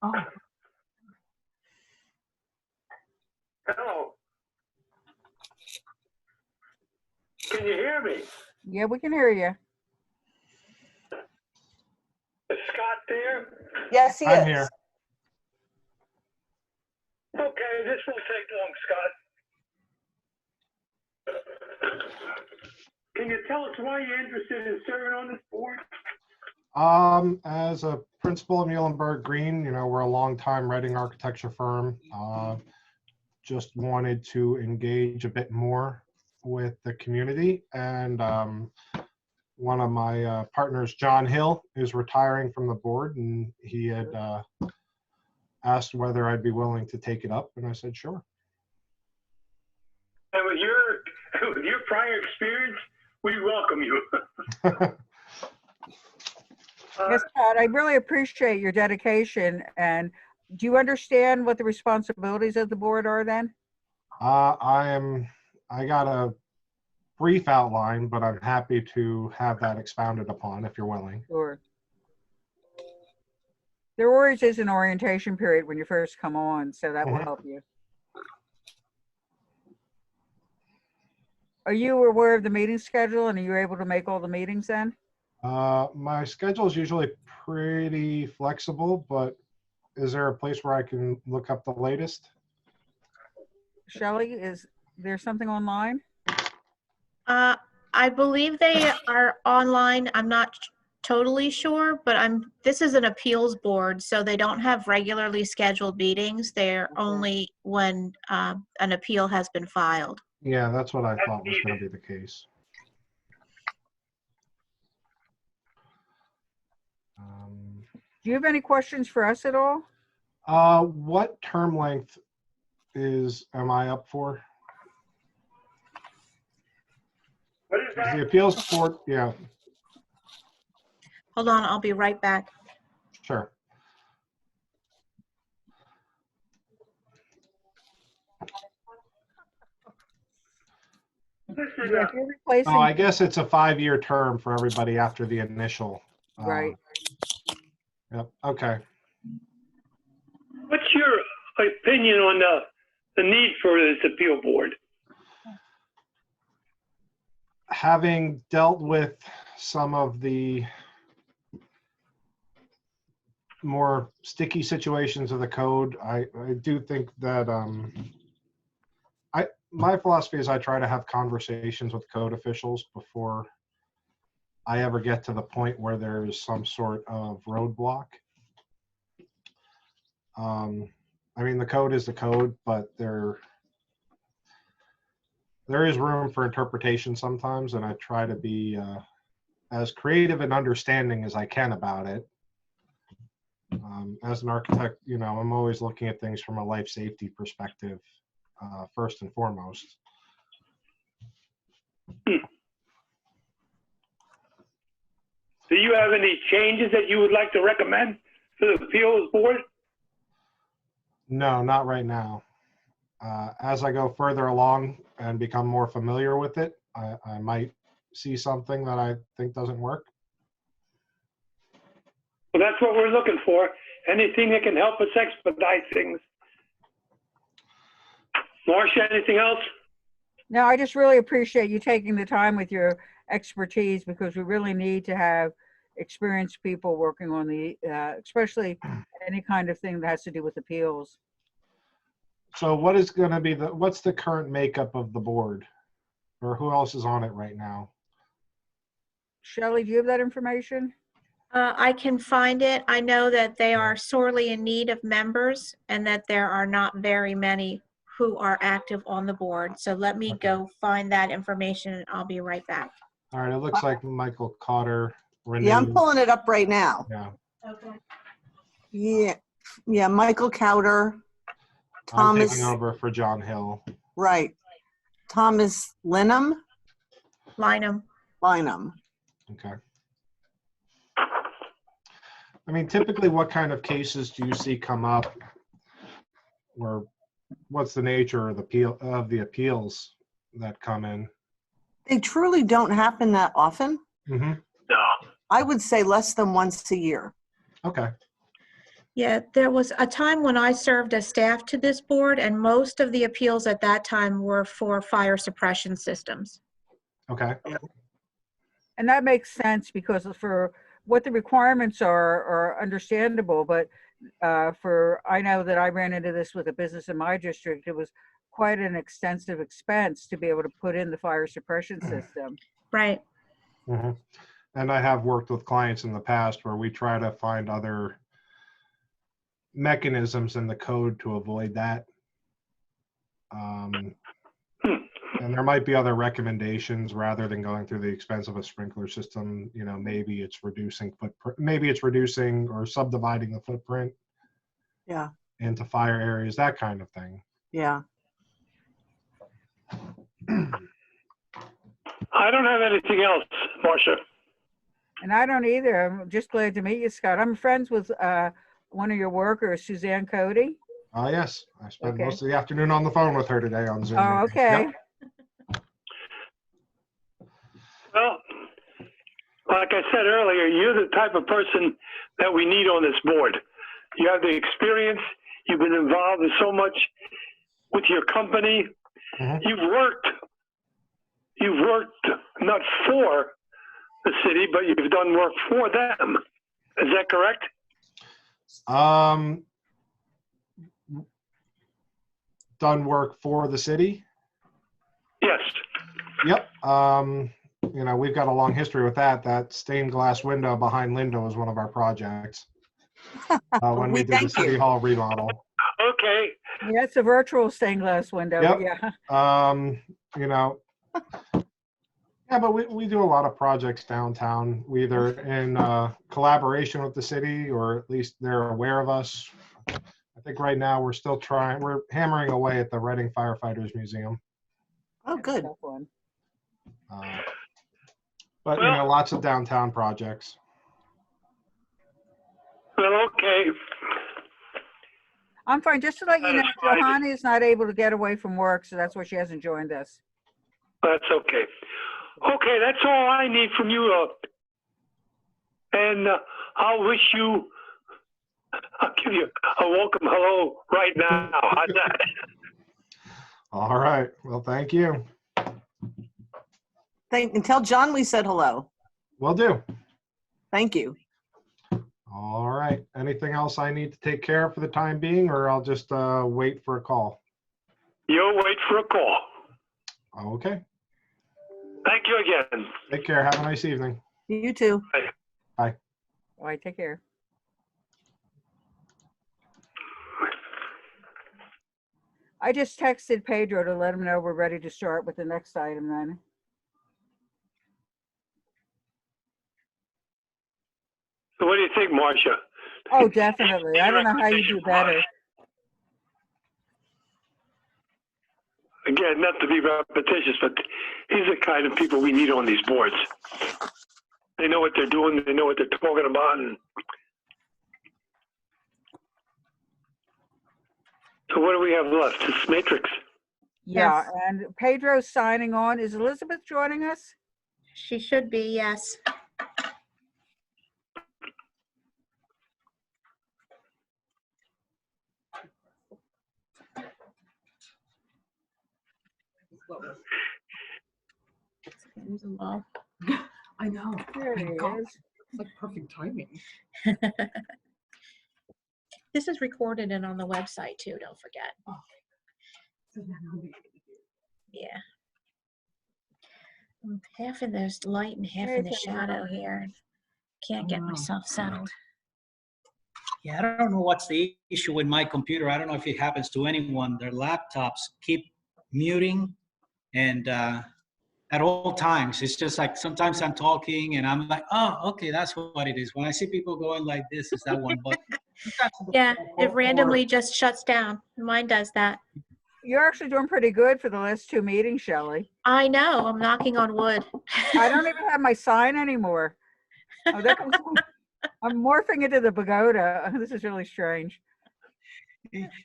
Oh, Hello. Can you hear me? yeah, we can hear you. Is Scott there? Yes, he is. I'm here. Okay, this won't take long, Scott. Can you tell us why you're interested in serving on this board? As a principal of Muhlenberg Green, we're a longtime Reading architecture firm. Just wanted to engage a bit more with the community. And one of my partners, John Hill, is retiring from the board, and he had asked whether I'd be willing to take it up, and I said, sure. And with your prior experience, we welcome you. Yes, Todd, I really appreciate your dedication. And do you understand what the responsibilities of the board are then? I got a brief outline, but I'm happy to have that expounded upon if you're willing. Sure. There always is an orientation period when you first come on, so that will help you. Are you aware of the meeting schedule, and are you able to make all the meetings then? My schedule is usually pretty flexible, but is there a place where I can look up the latest? Shelley, is there something online? I believe they are online. I'm not totally sure, but this is an appeals board, so they don't have regularly scheduled meetings. They're only when an appeal has been filed. Yeah, that's what I thought was going to be the case. Do you have any questions for us at all? What term length am I up for? What is Is that? the appeals court? Yeah, Hold on, I'll be right back. sure. This is Yeah, if you're replacing, Oh, I guess it's a 5-year term for everybody after the initial. right. Yep. Okay. what's your opinion on the need for this appeal board? Having dealt with some of the more sticky situations of the code, I do think that my philosophy is I try to have conversations with code officials before I ever get to the point where there's some sort of roadblock. I mean, the code is the code, but there is room for interpretation sometimes, and I try to be as creative and understanding as I can about it. As an architect, I'm always looking at things from a life safety perspective, first and foremost. Do you have any changes that you would like to recommend to the appeals board? No, not right now. As I go further along and become more familiar with it, I might see something that I think doesn't work. Well, that's what we're looking for. Anything that can help us expedite things. Marcia, anything else? No, I just really appreciate you taking the time with your expertise, because we really need to have experienced people working on the, especially any kind of thing that has to do with appeals. So what is going to be what's the current makeup of the board, or who else is on it right now? Shelley, do you have that information? I can find it. I know that they are sorely in need of members and that there are not very many who are active on the board. So let me go find that information and I'll be right back. All right, it looks like Michael Cotter. Yeah, I'm pulling it up right now. Yeah, Okay. Yeah, Michael Cowder, I'm Thomas, taking over for John Hill. right. Thomas Linham. Lineham. Okay. I mean, typically, what kind of cases do you see come up, or what's the nature of the appeals that come in? They truly don't happen that often. Mm-hmm. No. I would say less than once a year. Okay. Yeah, there was a time when I served as staff to this board, and most of the appeals at that time were for fire suppression systems. Okay, And that makes sense because for what the requirements are understandable, but I know that I ran into this with a business in my district. It was quite an extensive expense to be able to put in the fire suppression system. Right. mhm. And I have worked with clients in the past where we try to find other mechanisms in the code to avoid that. And there might be other recommendations rather than going through the expense of a sprinkler system. You know, maybe it's reducing footprint, maybe it's reducing or subdividing the footprint Yeah, into fire areas, that kind of thing. yeah. I don't have anything else, Marcia. And I don't either. I'm just glad to meet you, Scott. I'm friends with one of your workers, Suzanne Cody. Yes, I spent Okay. most of the afternoon on the phone with her today on Zoom. Oh, meetings. okay. Yep. Well, like I said earlier, you're the type of person that we need on this board. You have the experience. You've been involved in so much with your company. Mhm. You've worked not for the city, but you've done work for them. Is that correct? Done work for the city. Yes. Yep. You know, we've got a long history with that. That stained glass window behind Lindo was one of our projects. When we We did the thank city you. hall remodel. Okay. Yeah, it's a virtual stained glass window. Yep. Yeah. You know, yeah, but we do a lot of projects downtown. We either in collaboration with the city or at least they're aware of us. I think right now we're hammering away at the Reading Firefighters Museum. Oh, good. Tough one. But, you know, lots of downtown projects. Well, okay. I'm fine. Just to let you know, That's fine. Johanna is not able to get away from work, so that's why she hasn't joined us. That's okay. Okay, that's all I need from you. And I'll give you a welcome hello right now. How's that? All right. Well, thank you. And tell John we said hello. Will do. Thank you. All right. Anything else I need to take care of for the time being, or I'll just wait for a call? You'll wait for a call. Okay. Thank you again. Take care. Have a nice evening. You too. All right, take care. I just texted Pedro to let him know we're ready to start with the next item then. So what do you think, Marcia? Oh, definitely. I don't know how you do better. Again, not to be repetitious, but these are the kind of people we need on these boards. They know what they're doing. They know what they're talking about. And so what do we have left? This matrix. Yeah, Yes. and Pedro's signing on. Is Elizabeth joining us? She should be, yes. Well, I know. There he Thank God. is. It's like perfect timing. this is recorded and on the website too, don't forget. So then I'll be able to do it. Yeah. Half in the light and half Hey, in the Pedro. shadow here. Can't get Oh, wow. myself settled. Yeah, I don't know what's the issue with my computer. I don't know if it happens to anyone. Their laptops keep muting and at all times. It's just like sometimes I'm talking and I'm like, oh, okay, that's what it is. When I see people going like this, is that one button? Yeah, it Or- randomly just shuts down. Mine does that. You're actually doing pretty good for the last two meetings, Shelley. I know, I'm knocking on wood. I don't even have my sign anymore. Oh, there comes, I'm morphing into the pagoda. This is really strange.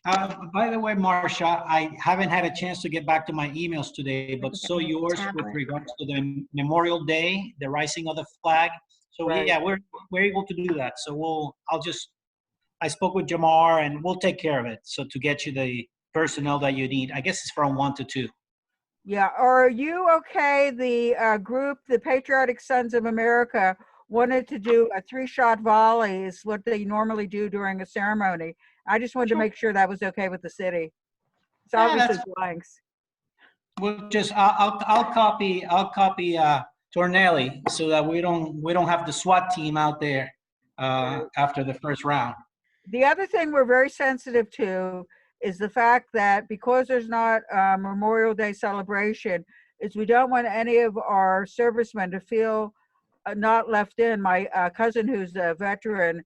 By the way, Marcia, I haven't had a chance to get back to my emails today, but saw yours with Tablet. regards to the Memorial Day, the rising of the flag. So Right. yeah, we're able to do that. So I'll just I spoke with Jamar, and we'll take care of it. So to get you the personnel that you need, I guess it's from 1 to 2. Yeah, are you okay? The group, the Patriotic Sons of America, wanted to do a 3-shot volley is what they normally do during a ceremony. I just wanted to make sure that was okay with the city. It's Yeah, obviously that's- blanks. We'll just, I'll copy Tornelli so that we don't have the SWAT team out there after the first round. The other thing we're very sensitive to is the fact that because there's not a Memorial Day celebration, is we don't want any of our servicemen to feel not left in. My cousin, who's a veteran,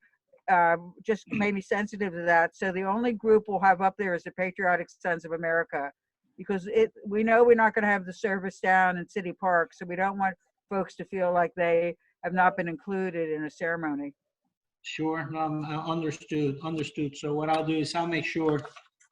just made me sensitive to that. So the only group we'll have up there is the Patriotic Sons of America, because we know we're not going to have the service down in City Park, so we don't want folks to feel like they have not been included in a ceremony. Sure, understood. So what I'll do is I'll make sure.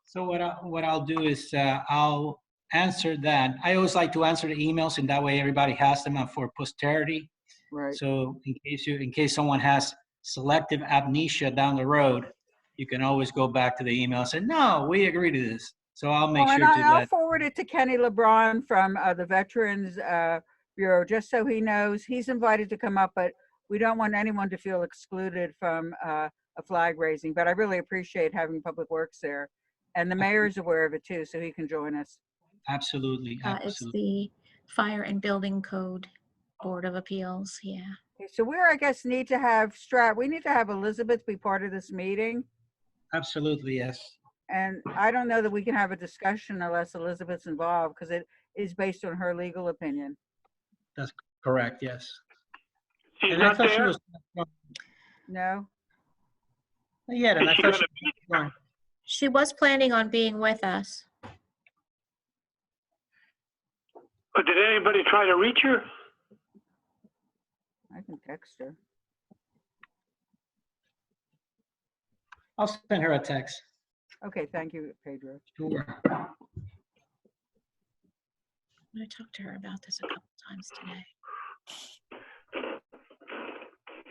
So what I'll do is I'll answer that. I always like to answer the emails, and that way everybody has them for posterity. Right. So in case someone has selective amnesia down the road, you can always go back to the email and say, no, we agree to this. So I'll make Well, sure and to I'll let. forward it to Kenny LeBron from the Veterans Bureau, just so he knows he's invited to come up, but we don't want anyone to feel excluded from a flag raising. But I really appreciate having Public Works there. And the mayor's aware of it too, so he can join us. Absolutely, It's absolutely. the Fire and Building Code Board of Appeals, yeah. Okay, so I guess, need to have we need to have Elizabeth be part of this meeting. Absolutely, yes. And I don't know that we can have a discussion unless Elizabeth's involved, because it is based on her legal opinion. That's correct, yes. She's And I not thought she there? was. No? Yeah, and Is I she thought gonna she was going. She was planning on being with us. But did anybody try to reach her? I can text her. I'll send her a text. Okay, thank you, Pedro. Sure. I'm going to talk to her about this a couple times today.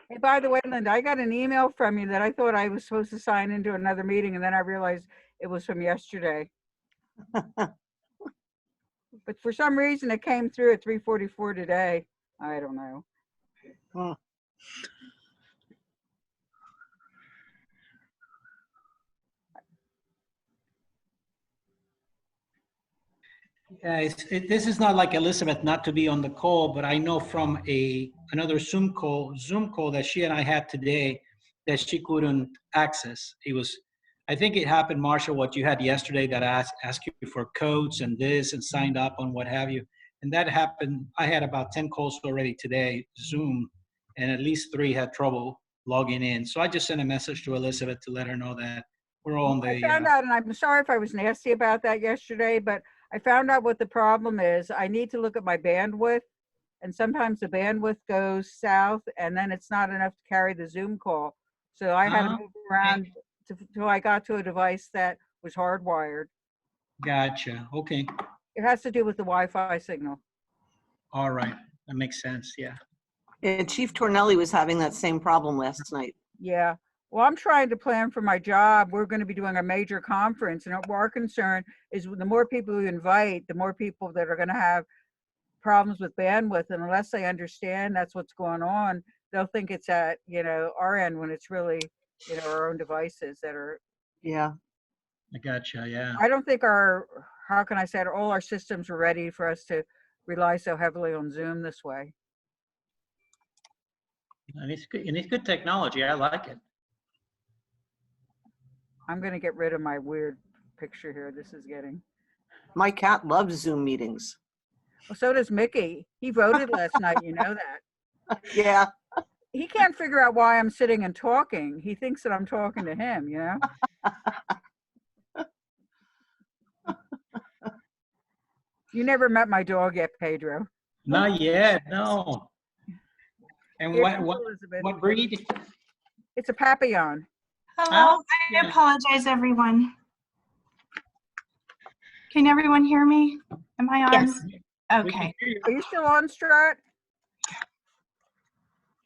Hey, by the way, Linda, I got an email from you that I thought I was supposed to sign into another meeting, and then I realized it was from yesterday. But for some reason, it came through at 3:44 today. I don't know. Huh. Yeah, this is not like Elizabeth not to be on the call, but I know from another Zoom call that she and I had today that she couldn't access. I think it happened, Marshall, what you had yesterday, that I asked you for codes and this and signed up on what have you. And that happened. I had about 10 calls already today, Zoom, and at least 3 had trouble logging in. So I just sent a message to Elizabeth to let her know that we're all on I the, found out, and I'm sorry if I was nasty about that yesterday, but I found out what the problem is. I need to look at my bandwidth, and sometimes the bandwidth goes south, and then it's not enough to carry the Zoom call. So I had to move around till I got to a device that was hardwired. Gotcha. Okay. It has to do with the Wi-Fi signal. All right. That makes sense. Yeah. Yeah, Chief Tornelli was having that same problem last night. Yeah. Well, I'm trying to plan for my job. We're going to be doing a major conference, and our concern is the more people we invite, the more people that are going to have problems with bandwidth. And unless they understand that's what's going on, they'll think it's at, our end, when it's really, our own devices that are. Yeah. I gotcha. Yeah. I don't think how can I say it, all our systems are ready for us to rely so heavily on Zoom this way. And it's good. And it's good technology. I like it. I'm going to get rid of my weird picture here. This is getting. My cat loves Zoom meetings. Well, so does Mickey. He voted last night. You know that. Yeah. He can't figure out why I'm sitting and talking. He thinks that I'm talking to him, You never met my dog yet, Pedro. Not yet. No. And Here what comes Elizabeth. what breed? It's a Papillon. Hello, yeah. I apologize, everyone. Can everyone hear me? Am I on? Yes. We can Okay. hear you. Are you still on, Strat?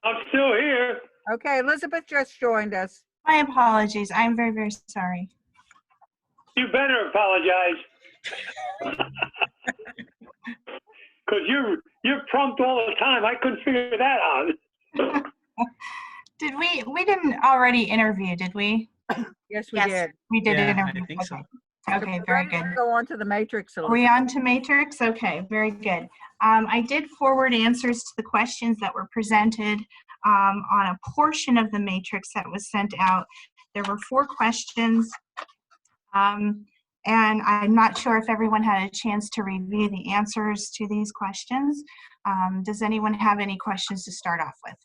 I'm still here. Okay, Elizabeth just joined us. My apologies. I'm very, very sorry. You better apologize. Because you're prompt all the time. I couldn't figure that out. Did we didn't already interview, did we? Yes, we Yes. did. We did Yeah, interview. I think so. Okay, very good. Go on to the matrix. Are we on to matrix? Okay, very good. I did forward answers to the questions that were presented on a portion of the matrix that was sent out. There were 4 questions, and I'm not sure if everyone had a chance to review the answers to these questions. Does anyone have any questions to start off with?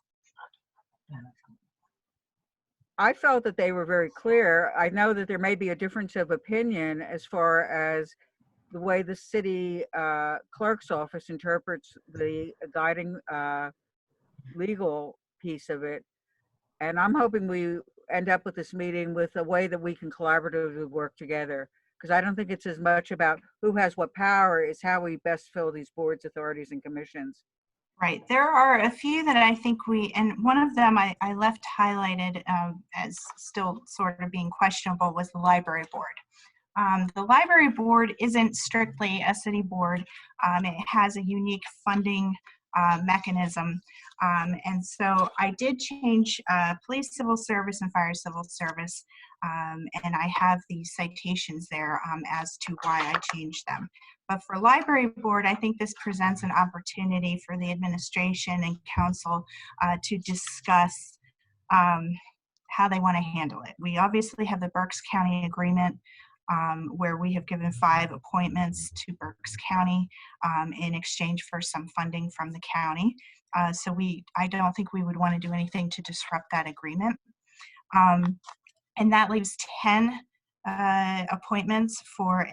I felt that they were very clear. I know that there may be a difference of opinion as far as the way the city clerk's office interprets the guiding legal piece of it. And I'm hoping we end up with this meeting with a way that we can collaboratively work together. Because I don't think it's as much about who has what power, it's how we best fill these boards, authorities, and commissions. Right. There are a few that I think and one of them I left highlighted as still sort of being questionable was the library board. The library board isn't strictly a city board. It has a unique funding mechanism. And so I did change police civil service and fire civil service. And I have the citations there as to why I changed them. But for library board, I think this presents an opportunity for the administration and council to discuss how they want to handle it. We obviously have the Berks County agreement where we have given 5 appointments to Berks County in exchange for some funding from the county. So I don't think we would want to do anything to disrupt that agreement. And that leaves 10 appointments for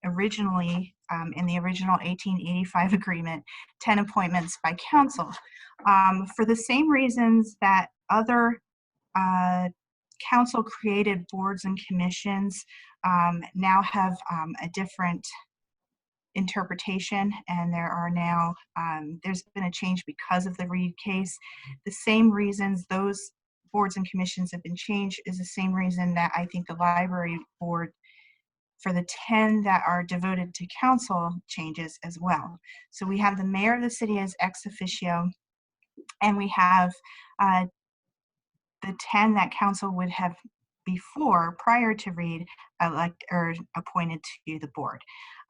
originally, in the original 1885 agreement, 10 appointments by council. For the same reasons that other council-created boards and commissions now have a different interpretation, and there are now, there's been a change because of the Reed case. The same reasons those boards and commissions have been changed is the same reason that I think the library board, for the 10 that are devoted to council, changes as well. So we have the mayor of the city as ex officio, and we have the 10 that council would have before, prior to Reed, appointed to the board.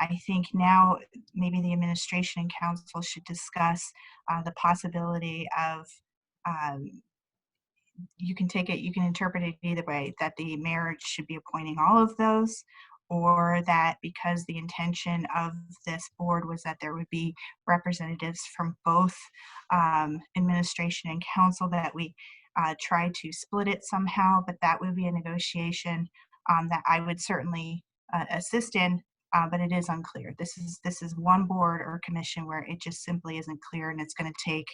I think now maybe the administration and council should discuss the possibility of, you can interpret it either way, that the mayor should be appointing all of those, or that because the intention of this board was that there would be representatives from both administration and council, that we try to split it somehow, but that would be a negotiation that I would certainly assist in, but it is unclear. This is one board or commission where it just simply isn't clear, and it's going to take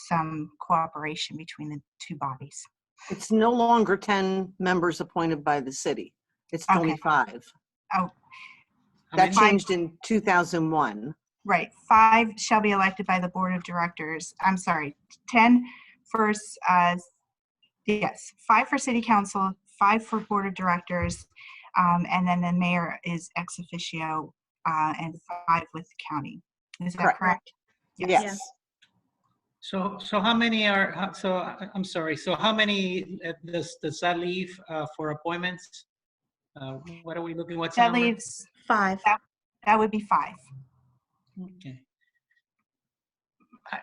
some cooperation between the 2 bodies. It's no longer 10 members appointed by the city. It's only Okay. 5. Oh, That changed in 2001. right. 5 shall be elected by the board of directors. I'm sorry, 10 for, yes, 5 for city council, 5 for board of directors, and then the mayor is ex officio, and 5 with the county. Is that correct? Yes. So how many are, so I'm sorry, so how many does that leave for appointments? What are we looking, what's the That number? leaves 5. That would be 5. Okay.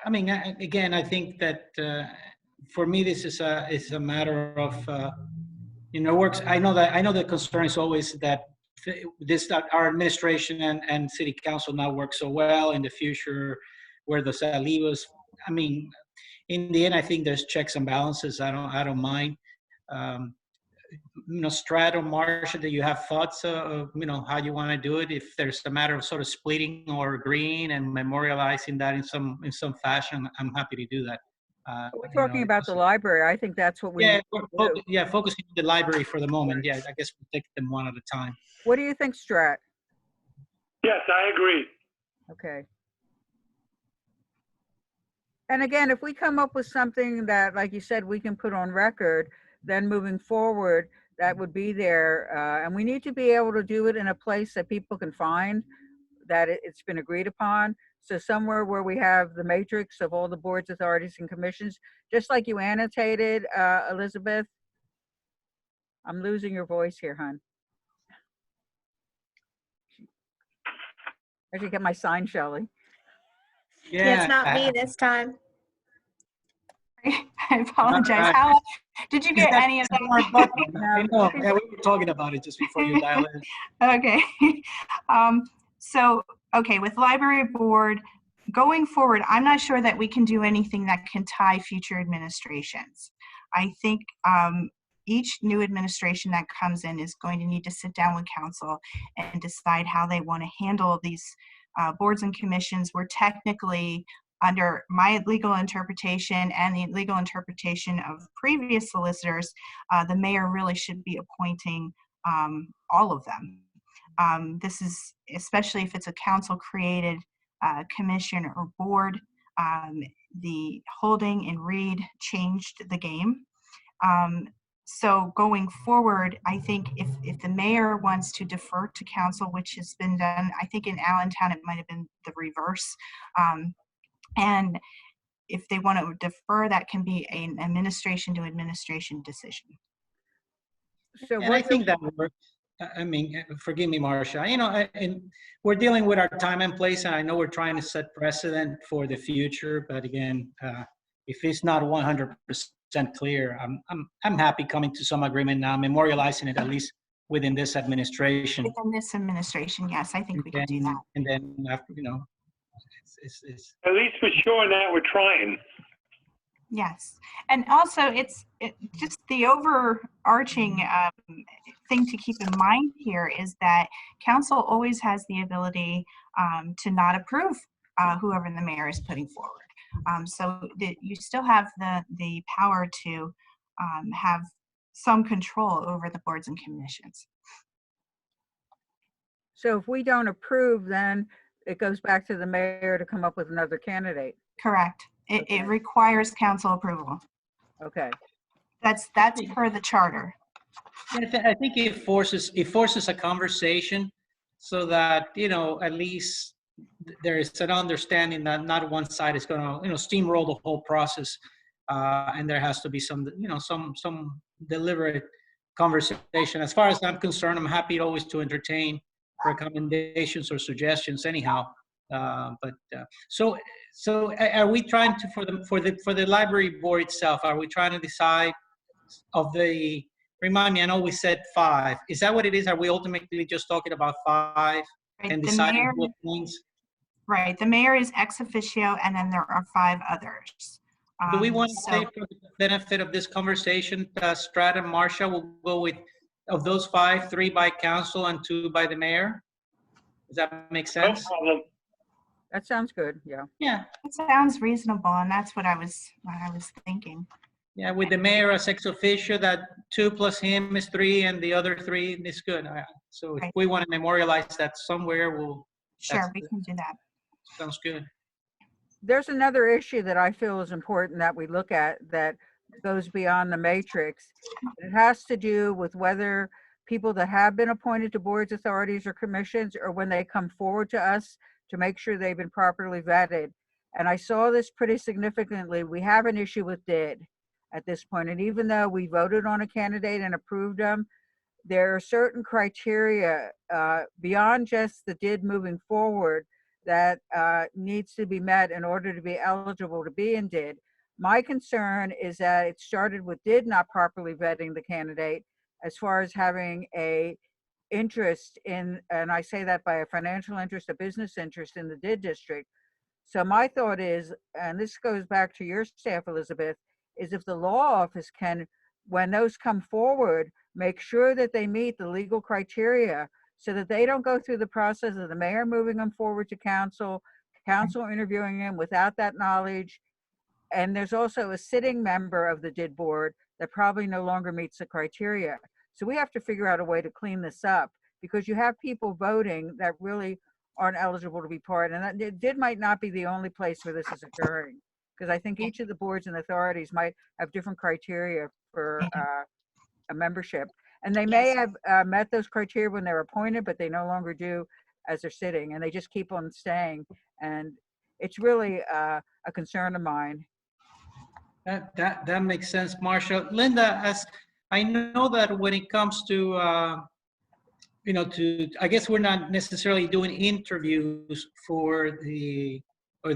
I mean, again, I think that for me, this is a matter of, works. I know the concern is always that our administration and city council now work so well. In the future, where does that leave us? I mean, in the end, I think there's checks and balances. I don't mind. Strat or Marcia, do you have thoughts of, how you want to do it? If there's a matter of sort of splitting or agreeing and memorializing that in some fashion, I'm happy to do that. We're talking about the library. I think that's what we need to do. Focusing on the library for the moment. Yeah, I guess we'll take them one at a time. What do you think, Strat? Yes, I agree. Okay. And again, if we come up with something that, like you said, we can put on record, then moving forward, that would be there. And we need to be able to do it in a place that people can find, that it's been agreed upon. So somewhere where we have the matrix of all the boards, authorities, and commissions, just like you annotated, Elizabeth. I'm losing your voice here, hon. I should get my sign, Shelley. Yeah, it's not me this time. I apologize. Alright. How, did you get any of That's that? more button. I know. Yeah, we were talking about it just before you dial in. Okay. So, okay, with library board, going forward, I'm not sure that we can do anything that can tie future administrations. I think each new administration that comes in is going to need to sit down with council and decide how they want to handle these boards and commissions. We're technically, under my legal interpretation and the legal interpretation of previous solicitors, the mayor really should be appointing all of them. This is, especially if it's a council-created commission or board, the Holding and Reed changed the game. So going forward, I think if the mayor wants to defer to council, which has been done, I think in Allentown it might have been the reverse. And if they want to defer, that can be an administration to administration decision. So And I think that works. I mean, forgive me, Marcia. You know, and we're dealing with our time and place, and I know we're trying to set precedent for the future. But again, if it's not 100% clear, I'm happy coming to some agreement now, memorializing it at least within this administration. Within this administration, yes, I think we can do that. And then after, you know, it's At least we're showing that we're trying. Yes, and also it's just the overarching thing to keep in mind here is that council always has the ability to not approve whoever the mayor is putting forward. So you still have the power to have some control over the boards and commissions. So if we don't approve, then it goes back to the mayor to come up with another candidate. Correct. It requires council approval. Okay. That's per the charter. I think it forces a conversation so that, you know, at least there is an understanding that not one side is going to, you know, steamroll the whole process, and there has to be some, you know, some deliberate conversation. As far as I'm concerned, I'm happy always to entertain recommendations or suggestions anyhow. So are we trying to, for the library board itself, are we trying to decide of the, remind me, I know we said 5. Is that what it is? Are we ultimately just talking about 5 Right, and the deciding mayor- who appoints? Right, the mayor is ex officio, and then there are 5 others. Do we want to So- say, for the benefit of this conversation, Strata and Marcia will go with, of those 5, 3 by council and 2 by the mayor? Does that make No sense? problem. That sounds good. Yeah. Yeah, it sounds reasonable, and that's what I was thinking. Yeah, with the mayor as ex officio, that 2 plus him is 3, and the other 3 is good. So if Right. we want to memorialize that somewhere, Sure, That's we good. can do that. sounds good. There's another issue that I feel is important that we look at that goes beyond the matrix. It has to do with whether people that have been appointed to boards, authorities, or commissions, or when they come forward to us to make sure they've been properly vetted. And I saw this pretty significantly. We have an issue with DID at this point. And even though we voted on a candidate and approved them, there are certain criteria beyond just the DID moving forward that needs to be met in order to be eligible to be in DID. My concern is that it started with DID not properly vetting the candidate as far as having a interest in, and I say that by a financial interest, a business interest in the DID district. So my thought is, and this goes back to your staff, Elizabeth, is if the law office can, when those come forward, make sure that they meet the legal criteria so that they don't go through the process of the mayor moving them forward to council interviewing them without that knowledge. And there's also a sitting member of the DID board that probably no longer meets the criteria. So we have to figure out a way to clean this up because you have people voting that really aren't eligible to be part. And that DID might not be the only place where this is occurring. because I think each of the boards and authorities might have different criteria for a membership. And they may Yes. have met those criteria when they're appointed, but they no longer do as they're sitting, and they just keep on staying. And it's really a concern of mine. That makes sense, Marcia. Linda, as I know that when it comes to, I guess we're not necessarily doing interviews or the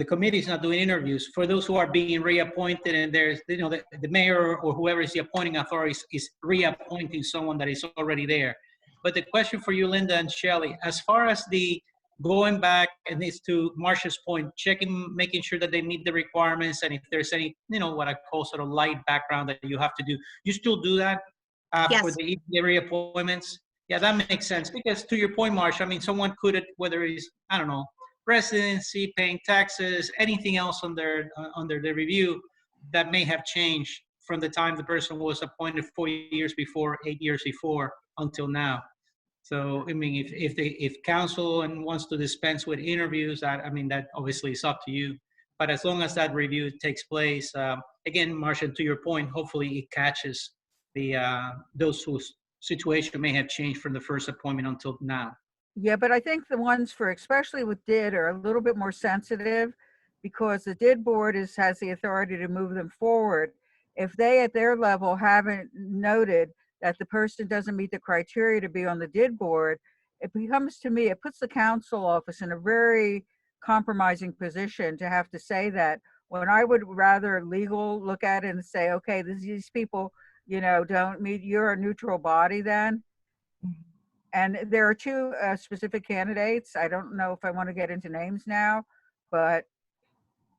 committee is not doing interviews for those who are being reappointed, and there's, the mayor or whoever is the appointing authority is reappointing someone that is already there. But the question for you, Linda and Shelley, as far as the going back, and it's to Marcia's point, checking, making sure that they meet the requirements, and if there's any, what I call sort of light background that you have to do, you still do that for Yes. the reappointments? Yeah, that makes sense, because to your point, Marcia, I mean, someone could, whether it's, I don't know, residency, paying taxes, anything else under the review that may have changed from the time the person was appointed 4 years before, 8 years before, until now. So, I mean, if council and wants to dispense with interviews, that obviously is up to you. But as long as that review takes place, again, Marcia, to your point, hopefully it catches those whose situation may have changed from the first appointment until now. Yeah, but I think the ones for, especially with DID, are a little bit more sensitive because the DID board has the authority to move them forward. If they at their level haven't noted that the person doesn't meet the criteria to be on the DID board, it becomes, to me, it puts the council office in a very compromising position to have to say that, when I would rather legal look at it and say, okay, these people, don't meet, you're a neutral body then. And there are two specific candidates. I don't know if I want to get into names now, but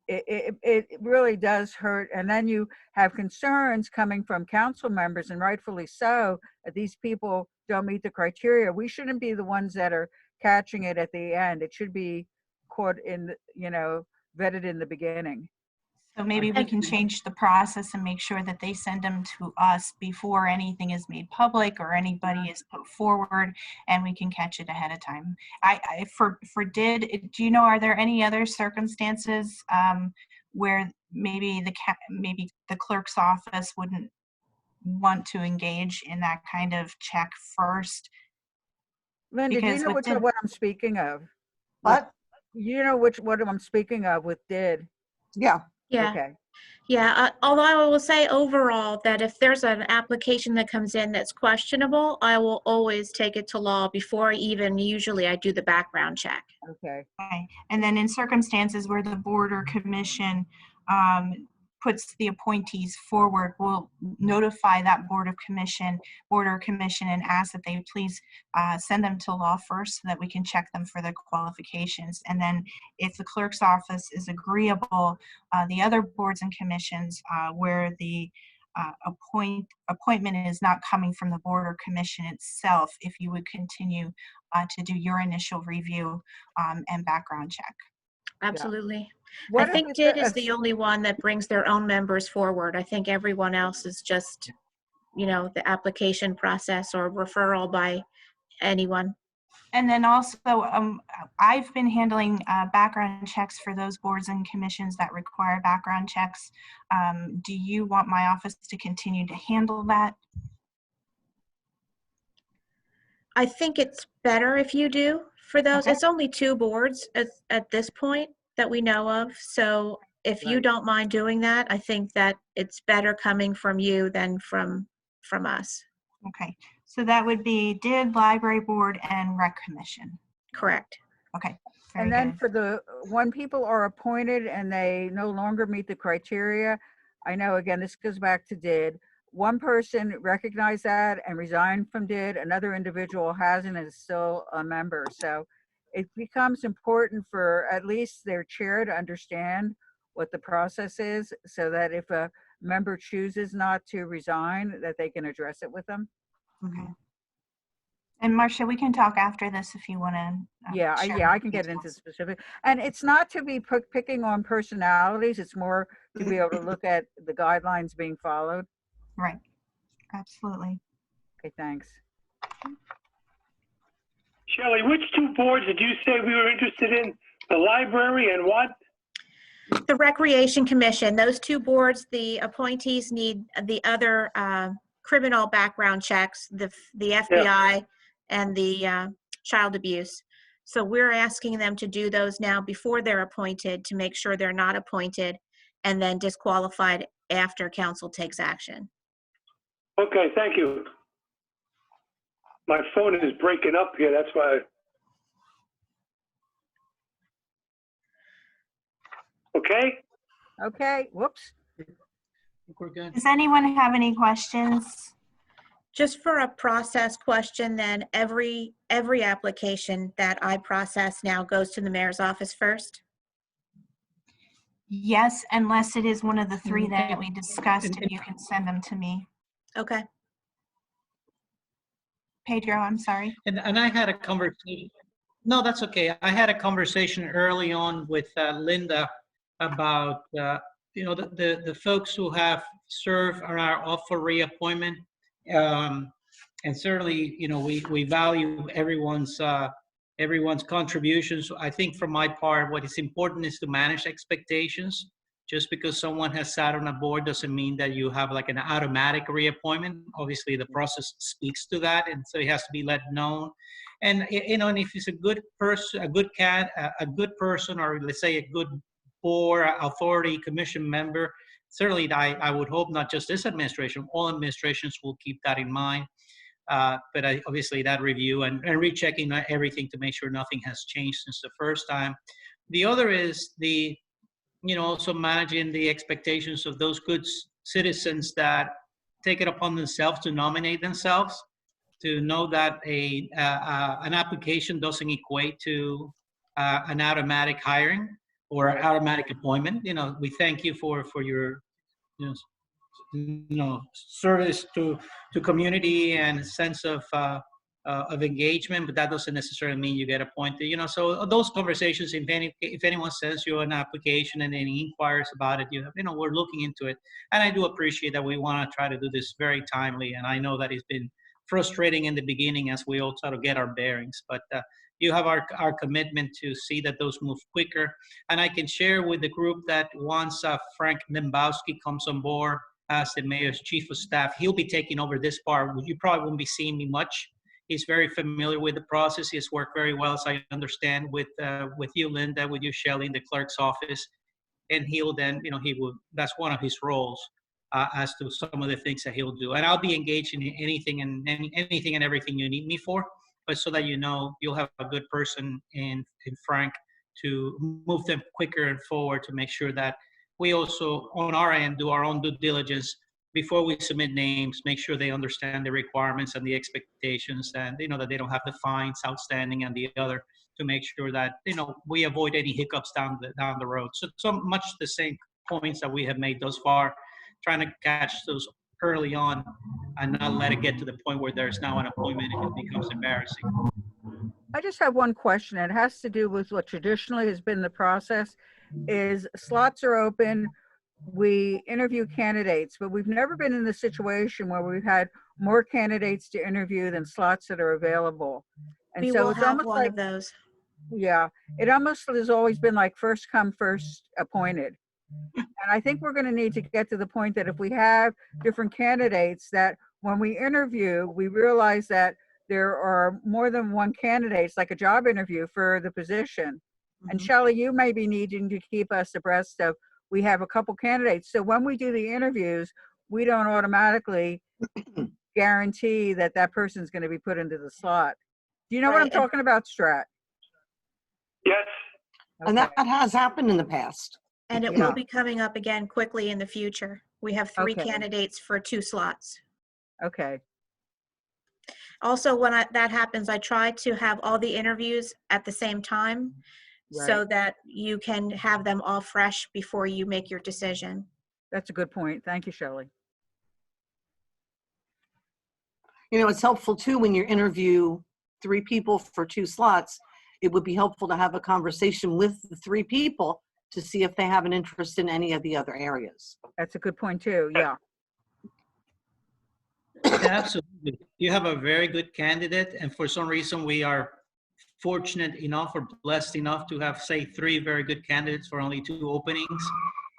it really does hurt. And then you have concerns coming from council members, and rightfully so, that these people don't meet the criteria. We shouldn't be the ones that are catching it at the end. It should be caught in, vetted in the beginning. So maybe we can change the process and make sure that they send them to us before anything is made public or anybody is put forward, and we can catch it ahead of time. For DID, do you know, are there any other circumstances where maybe the clerk's office wouldn't want to engage in that kind of check first? Linda, do you Because know within- what I'm speaking of? What? You know what I'm speaking of with DID? Yeah. Yeah. Okay. Yeah, although I will say overall that if there's an application that comes in that's questionable, I will always take it to law before usually I do the background check. Okay. Okay. And then in circumstances where the board or commission puts the appointees forward, we'll notify that board or commission and ask that they please send them to law first so that we can check them for their qualifications. And then if the clerk's office is agreeable, the other boards and commissions where the appointment is not coming from the board or commission itself, if you would continue to do your initial review and background check. Absolutely. What I if think it's DID a- is the only one that brings their own members forward. I think everyone else is just, the application process or referral by anyone. And then also, I've been handling background checks for those boards and commissions that require background checks. Do you want my office to continue to handle that? I think it's better if you do for those. Okay. It's only 2 boards at this point that we know of. So if you Right. don't mind doing that, I think that it's better coming from you than from us. Okay, so that would be DID, library board, and rec commission. Correct. Okay, very And then good. when people are appointed and they no longer meet the criteria, I know, again, this goes back to DID. One person recognized that and resigned from DID. Another individual hasn't and is still a member. So it becomes important for at least their chair to understand what the process is, so that if a member chooses not to resign, that they can address it with them. Okay. And Marcia, we can talk after this if you want to. Yeah, I can get into specific. And it's not to be picking on personalities. It's more to be able to look at the guidelines being followed. Right, absolutely. Okay, thanks. Shelley, which 2 boards did you say we were interested in? The library and what? The Recreation Commission, those two boards, the appointees need the other criminal background checks, the FBI and the child abuse. So we're asking them to do those now before they're appointed to make sure they're not appointed and then disqualified after council takes action. Okay, thank you. My phone is breaking up here, that's why. Okay? Okay, whoops. I think we're good. Does anyone have any questions? Just for a process question, then every application that I process now goes to the mayor's office first? Yes, unless it is one of the three that we discussed, and you can send them to me. Okay. Pedro, I'm sorry. And I had a conversation. No, that's okay. I had a conversation early on with Linda about the folks who have served or are up for reappointment, and certainly we value everyone's contributions. I think from my part, what is important is to manage expectations. Just because someone has sat on a board doesn't mean that you have like an automatic reappointment. Obviously, the process speaks to that, and so it has to be let known. And and if it's a good person, a good person, or let's say a good board, authority, commission member, certainly I would hope not just this administration, all administrations will keep that in mind. But obviously that review and rechecking everything to make sure nothing has changed since the first time. The other is also managing the expectations of those good citizens that take it upon themselves to nominate themselves, to know that an application doesn't equate to an automatic hiring or automatic appointment. We thank you for your service to community and sense of engagement, but that doesn't necessarily mean you get appointed. So those conversations, if anyone sends you an application and any inquires about it, we're looking into it. And I do appreciate that we want to try to do this very timely. And I know that it's been frustrating in the beginning as we all try to get our bearings, but you have our commitment to see that those move quicker. And I can share with the group that once Frank Nimbowski comes on board as the mayor's chief of staff, he'll be taking over this part. You probably won't be seeing me much. He's very familiar with the process. He's worked very well, as I understand, with you, Linda, with you, Shelley, in the clerk's office. And he'll then, that's one of his roles as to some of the things that he'll do. And I'll be engaged in anything and everything you need me for, but so that you'll have a good person in Frank to move them quicker and forward, to make sure that we also, on our end, do our own due diligence before we submit names, make sure they understand the requirements and the expectations, and that they don't have the fines outstanding and the other, to make sure that we avoid any hiccups down the road. So much the same points that we have made thus far, trying to catch those early on and not let it get to the point where there's now an appointment and it becomes embarrassing. I just have one question. It has to do with what traditionally has been the process is slots are open. We interview candidates, but we've never been in the situation where we've had more candidates to interview than slots that are available. And We so will it's have almost one like, of those. yeah, it almost has always been like first come, first appointed. And I think we're going to need to get to the point that if we have different candidates, that when we interview, we realize that there are more than one candidate. It's like a job interview for the position. And Shelley, you may be needing to keep us abreast of, we have a couple candidates. So when we do the interviews, we don't automatically guarantee that that person's going to be put into the slot. Do you know what I'm Right. talking about, Strat? Yes, And that has happened in the past. And it Yeah. will be coming up again quickly in the future. We have 3 Okay. candidates for 2 slots. Okay. Also, when that happens, I try to have all the interviews at the same time so Right. that you can have them all fresh before you make your decision. That's a good point. Thank you, Shelley. It's helpful too when you interview 3 people for 2 slots. It would be helpful to have a conversation with the 3 people to see if they have an interest in any of the other areas. That's a good point too. Yeah. Yeah, absolutely. You have a very good candidate, and for some reason we are fortunate enough or blessed enough to have, say, 3 very good candidates for only 2 openings,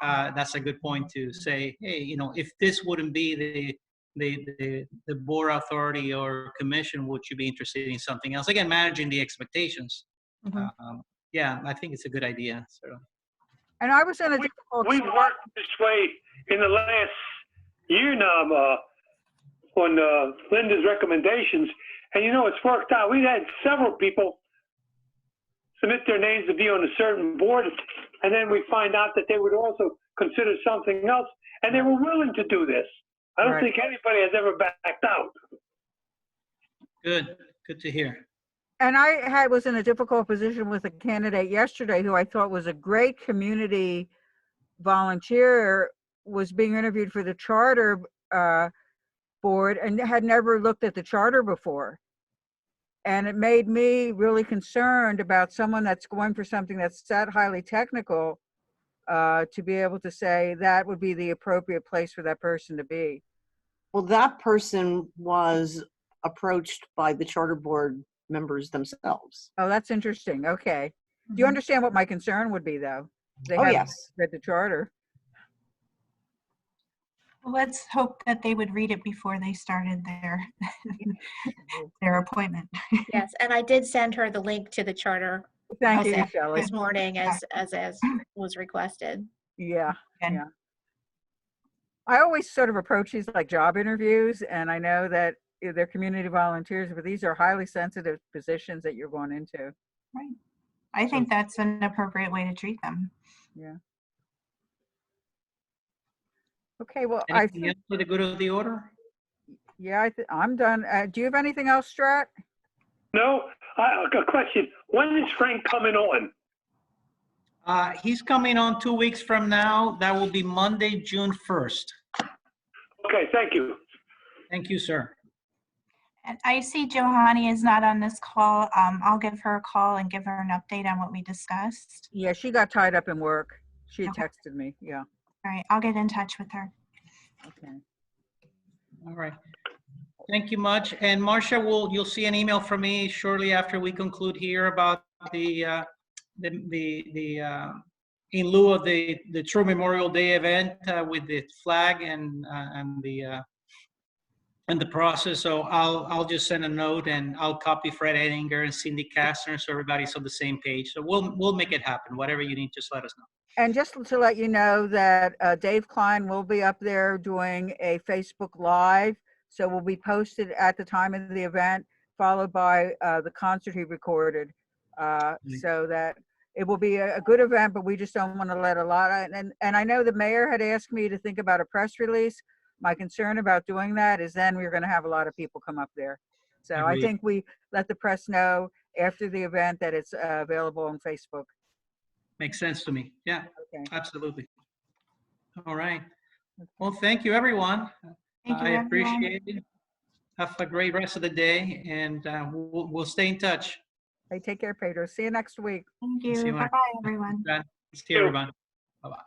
that's a good point to say, hey, you know, if this wouldn't be the board authority or commission, would you be interested in something else? Again, managing the expectations. Mhm. Yeah, I think it's a good idea. So And I was in a difficult We've spot. worked this way in the last year now on Linda's recommendations, and you know, it's worked out. We've had several people submit their names to be on a certain board, and then we find out that they would also consider something else, and they were willing to do this. I don't Right. think anybody has ever backed out. good to hear. And I was in a difficult position with a candidate yesterday who I thought was a great community volunteer, was being interviewed for the charter board and had never looked at the charter before. And it made me really concerned about someone that's going for something that's that highly technical, to be able to say that would be the appropriate place for that person to be. Well, that person was approached by the charter board members themselves. Oh, that's interesting. Okay. Do you understand what my concern would be, though? They Oh, haven't yes. read the charter. Well, let's hope that they would read it before they started their appointment. Yes, and I did send her the link to the charter Thank you, Okay. Shelley. this morning as was requested. Yeah, Good. yeah. I always sort of approach these like job interviews, and I know that they're community volunteers, but these are highly sensitive positions that you're going into. Right. I think that's an appropriate way to treat them. Yeah. Okay, well, Anything else for the good of the order? I'm done. Do you have anything else, Strat? No, a question. When is Frank coming on? He's coming on 2 weeks from now. That will be Monday, June 1st. Okay, thank you. Thank you, sir. And I see Johanny is not on this call. I'll give her a call and give her an update on what we discussed. Yeah, she got tied up in work. She had Okay. texted me. Yeah. All right, I'll get in touch with her. Okay. All right. Thank you much. And Marcia, you'll see an email from me shortly after we conclude here about the in lieu of the True Memorial Day event with the flag and the process. So I'll just send a note and I'll copy Fred Edinger and Cindy Kastner so everybody's on the same page. So we'll make it happen. Whatever you need, just let us know. And just to let you know that Dave Klein will be up there doing a Facebook Live. So we'll be posted at the time of the event, followed by the concert he recorded. So that it will be a good event, but we just don't want to let a lot. And I know the mayor had asked me to think about a press release. My concern about doing that is then we're going to have a lot of people come up there. So I Agreed. think we let the press know after the event that it's available on Facebook. Makes sense to me. Yeah, Okay. absolutely. All right. Well, thank you, everyone. Thank you, I everyone. appreciate it. Have a great rest of the day, and we'll stay in touch. Hey, take care, Pedro. See you next week. Thank See you, you. Mark. Bye-bye, everyone. See you, everyone. Bye-bye.